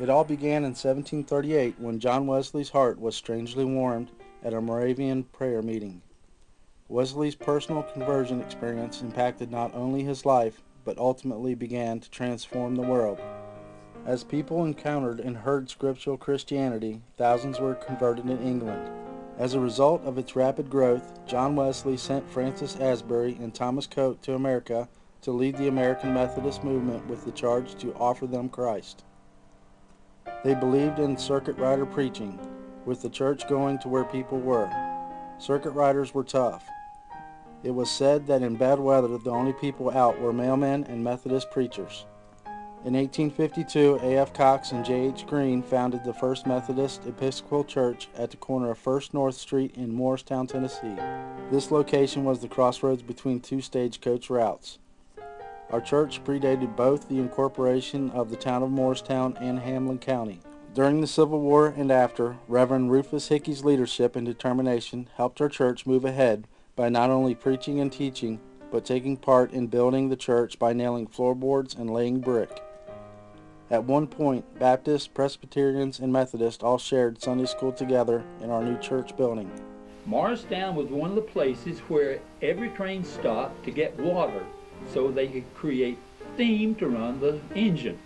It all began in 1738 when John Wesley's heart was strangely warmed at a Moravian prayer meeting. Wesley's personal conversion experience impacted not only his life, but ultimately began to transform the world. As people encountered and heard scriptural Christianity, thousands were converted in England. As a result of its rapid growth, John Wesley sent Francis Asbury and Thomas Coate to America to lead the American Methodist movement with the charge to offer them Christ. They believed in circuit rider preaching, with the church going to where people were. Circuit riders were tough. It was said that in bad weather the only people out were mailmen and Methodist preachers. In 1852, A.F. Cox and J.H. Green founded the First Methodist Episcopal Church at the corner of First North Street in Morristown, Tennessee. This location was the crossroads between two stagecoach routes. Our church predated both the incorporation of the town of Morristown and Hamlin County. During the Civil War and after, Reverend Rufus Hickey's leadership and determination helped our church move ahead by not only preaching and teaching, but taking part in building the church by nailing floorboards and laying brick. At one point, Baptists, Presbyterians, and Methodists all shared Sunday school together in our new church building. Morristown was one of the places where every train stopped to get water so they could create steam to run the engine.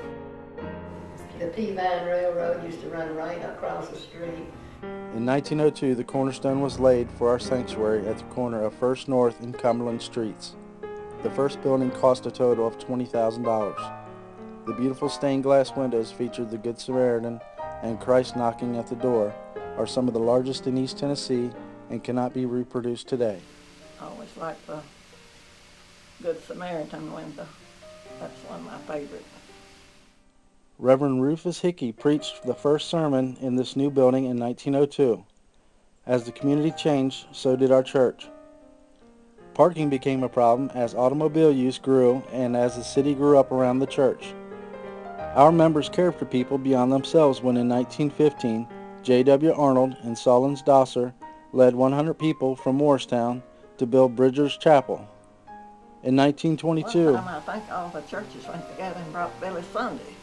The Peavine Railroad used to run right across the street. In 1902, the cornerstone was laid for our sanctuary at the corner of First North and Cumberland Streets. The first building cost a total of $20,000. The beautiful stained glass windows featured the Good Samaritan and Christ knocking at the door, are some of the largest in East Tennessee and cannot be reproduced today. I always like the Good Samaritan window. That's one of my favorites. Reverend Rufus Hickey preached the first sermon in this new building in 1902. As the community changed, so did our church. Parking became a problem as automobile use grew and as the city grew up around the church. Our members cared for people beyond themselves when in 1915, J.W. Arnold and Solons Dosser led 100 people from Morristown to build Bridger's Chapel. In 1922, One time I think all the churches went together and brought Billy Sunday.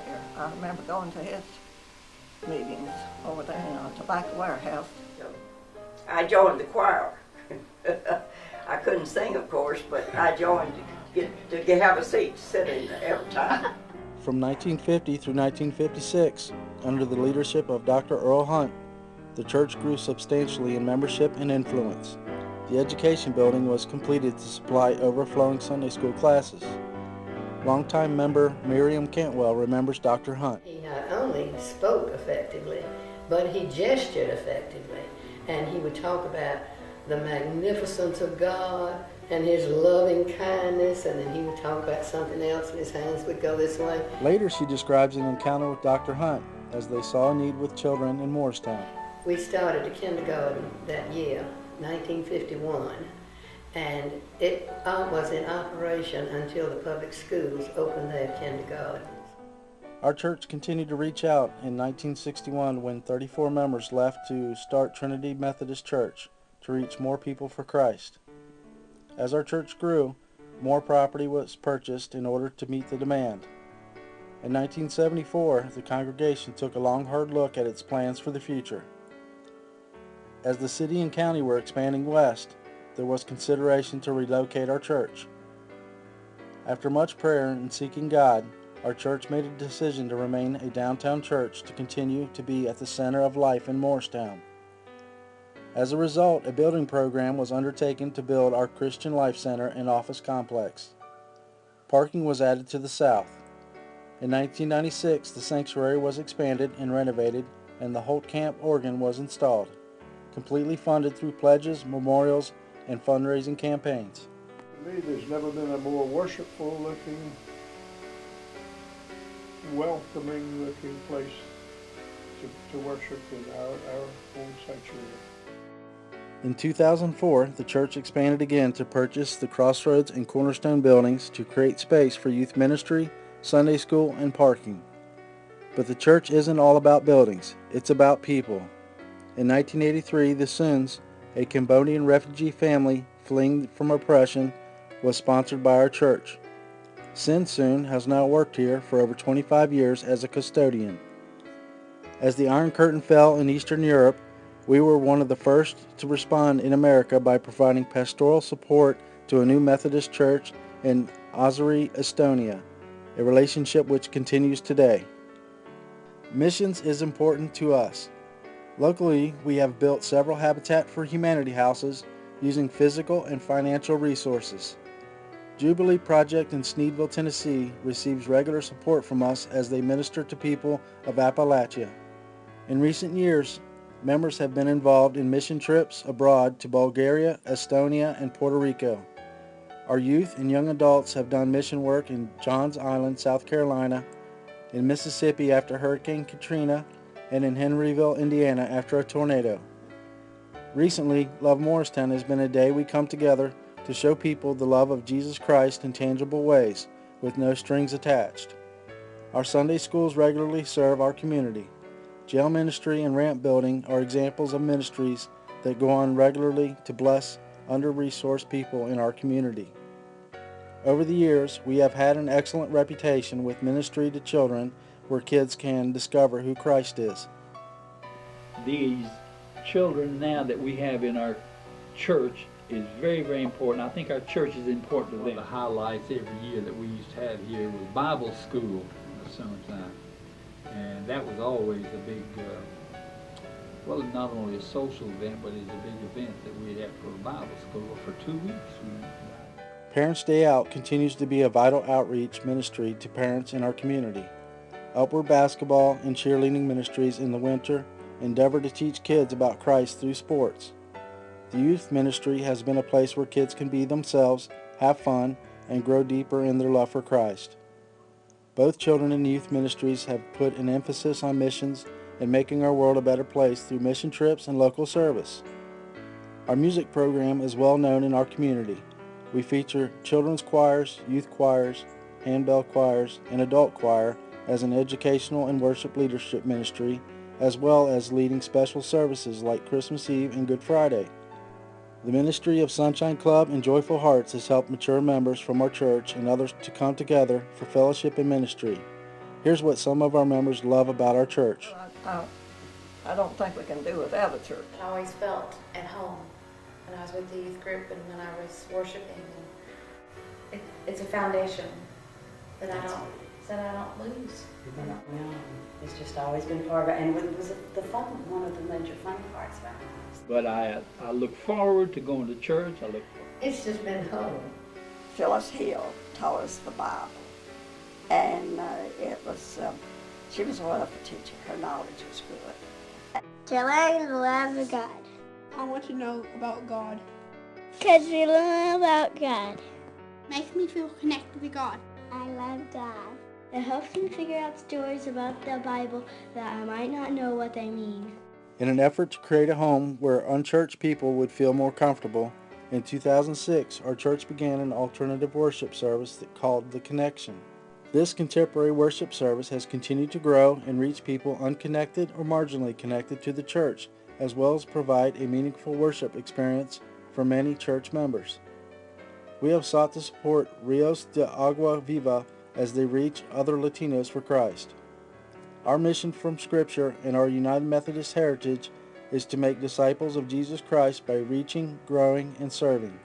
Here, I remember going to his meetings over there in a tobacco warehouse. I joined the choir. I couldn't sing, of course, but I joined to have a seat to sit in every time. From 1950 through 1956, under the leadership of Dr. Earl Hunt, the church grew substantially in membership and influence. The education building was completed to supply overflowing Sunday school classes. Longtime member Miriam Cantwell remembers Dr. Hunt. He not only spoke effectively, but he gestured effectively. And he would talk about the magnificence of God and his loving kindness, and then he would talk about something else and his hands would go this way. Later she describes an encounter with Dr. Hunt as they saw a need with children in Morristown. We started a kindergarten that year, 1951, and it was in operation until the public schools opened their kindergartens. Our church continued to reach out in 1961 when 34 members left to start Trinity Methodist Church to reach more people for Christ. As our church grew, more property was purchased in order to meet the demand. In 1974, the congregation took a long, hard look at its plans for the future. As the city and county were expanding west, there was consideration to relocate our church. After much prayer and seeking God, our church made a decision to remain a downtown church to continue to be at the center of life in Morristown. As a result, a building program was undertaken to build our Christian Life Center and office complex. Parking was added to the south. In 1996, the sanctuary was expanded and renovated, and the Holt Camp organ was installed, completely funded through pledges, memorials, and fundraising campaigns. To me, there's never been a more worshipful looking, welcoming looking place to worship in our own sanctuary. In 2004, the church expanded again to purchase the Crossroads and Cornerstone buildings to create space for youth ministry, Sunday school, and parking. But the church isn't all about buildings, it's about people. In 1983, the Suns, a Cambodian refugee family fleeing from oppression, was sponsored by our church. Sin Soon has now worked here for over 25 years as a custodian. As the Iron Curtain fell in Eastern Europe, we were one of the first to respond in America by providing pastoral support to a new Methodist church in Ozeri, Estonia, a relationship which continues today. Missions is important to us. Locally, we have built several Habitat for Humanity houses using physical and financial resources. Jubilee Project in Sneedville, Tennessee receives regular support from us as they minister to people of Appalachia. In recent years, members have been involved in mission trips abroad to Bulgaria, Estonia, and Puerto Rico. Our youth and young adults have done mission work in Johns Island, South Carolina, in Mississippi after Hurricane Katrina, and in Henryville, Indiana after a tornado. Recently, Love Morristown has been a day we come together to show people the love of Jesus Christ in tangible ways, with no strings attached. Our Sunday schools regularly serve our community. Jail ministry and ramp building are examples of ministries that go on regularly to bless under-resourced people in our community. Over the years, we have had an excellent reputation with ministry to children where kids can discover who Christ is. These children now that we have in our church is very, very important. I think our church is important to them. One of the highlights every year that we used to have here was Bible school in the summertime. And that was always a big, well, not only a social event, but it's a big event that we'd have for a Bible school for 2 weeks. Parents' Day Out continues to be a vital outreach ministry to parents in our community. Upward basketball and cheerleading ministries in the winter endeavor to teach kids about Christ through sports. The youth ministry has been a place where kids can be themselves, have fun, and grow deeper in their love for Christ. Both children and youth ministries have put an emphasis on missions and making our world a better place through mission trips and local service. Our music program is well known in our community. We feature children's choirs, youth choirs, handbell choirs, and adult choir as an educational and worship leadership ministry, as well as leading special services like Christmas Eve and Good Friday. The ministry of Sunshine Club and Joyful Hearts has helped mature members from our church and others to come together for fellowship and ministry. Here's what some of our members love about our church. I don't think we can do without a church. I always felt at home when I was with the youth group and when I was worshiping. It's a foundation that I don't lose. Yeah, it's just always been part of it, and it was the fun, one of the major fun parts about it. But I look forward to going to church. It's just been home. Phyllis Hill taught us the Bible, and she was a wonderful teacher. Her knowledge was good. To learn the love of God. I want to know about God. Because we learn about God. Makes me feel connected to God. I love God. It helps me figure out stories about the Bible that I might not know what they mean. In an effort to create a home where unchurched people would feel more comfortable, in 2006 our church began an alternative worship service called The Connection. This contemporary worship service has continued to grow and reach people unconnected or marginally connected to the church, as well as provide a meaningful worship experience for many church members. We have sought to support Rios de Agua Viva as they reach other Latinos for Christ. Our mission from Scripture and our United Methodist heritage is to make disciples of Jesus Christ by reaching, growing, and serving.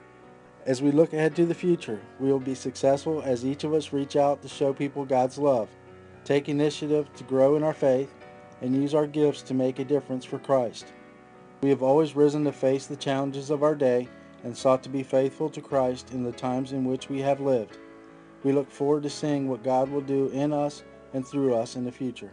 As we look ahead to the future, we will be successful as each of us reach out to show people God's love, take initiative to grow in our faith, and use our gifts to make a difference for Christ. We have always risen to face the challenges of our day and sought to be faithful to Christ in the times in which we have lived. We look forward to seeing what God will do in us and through us in the future.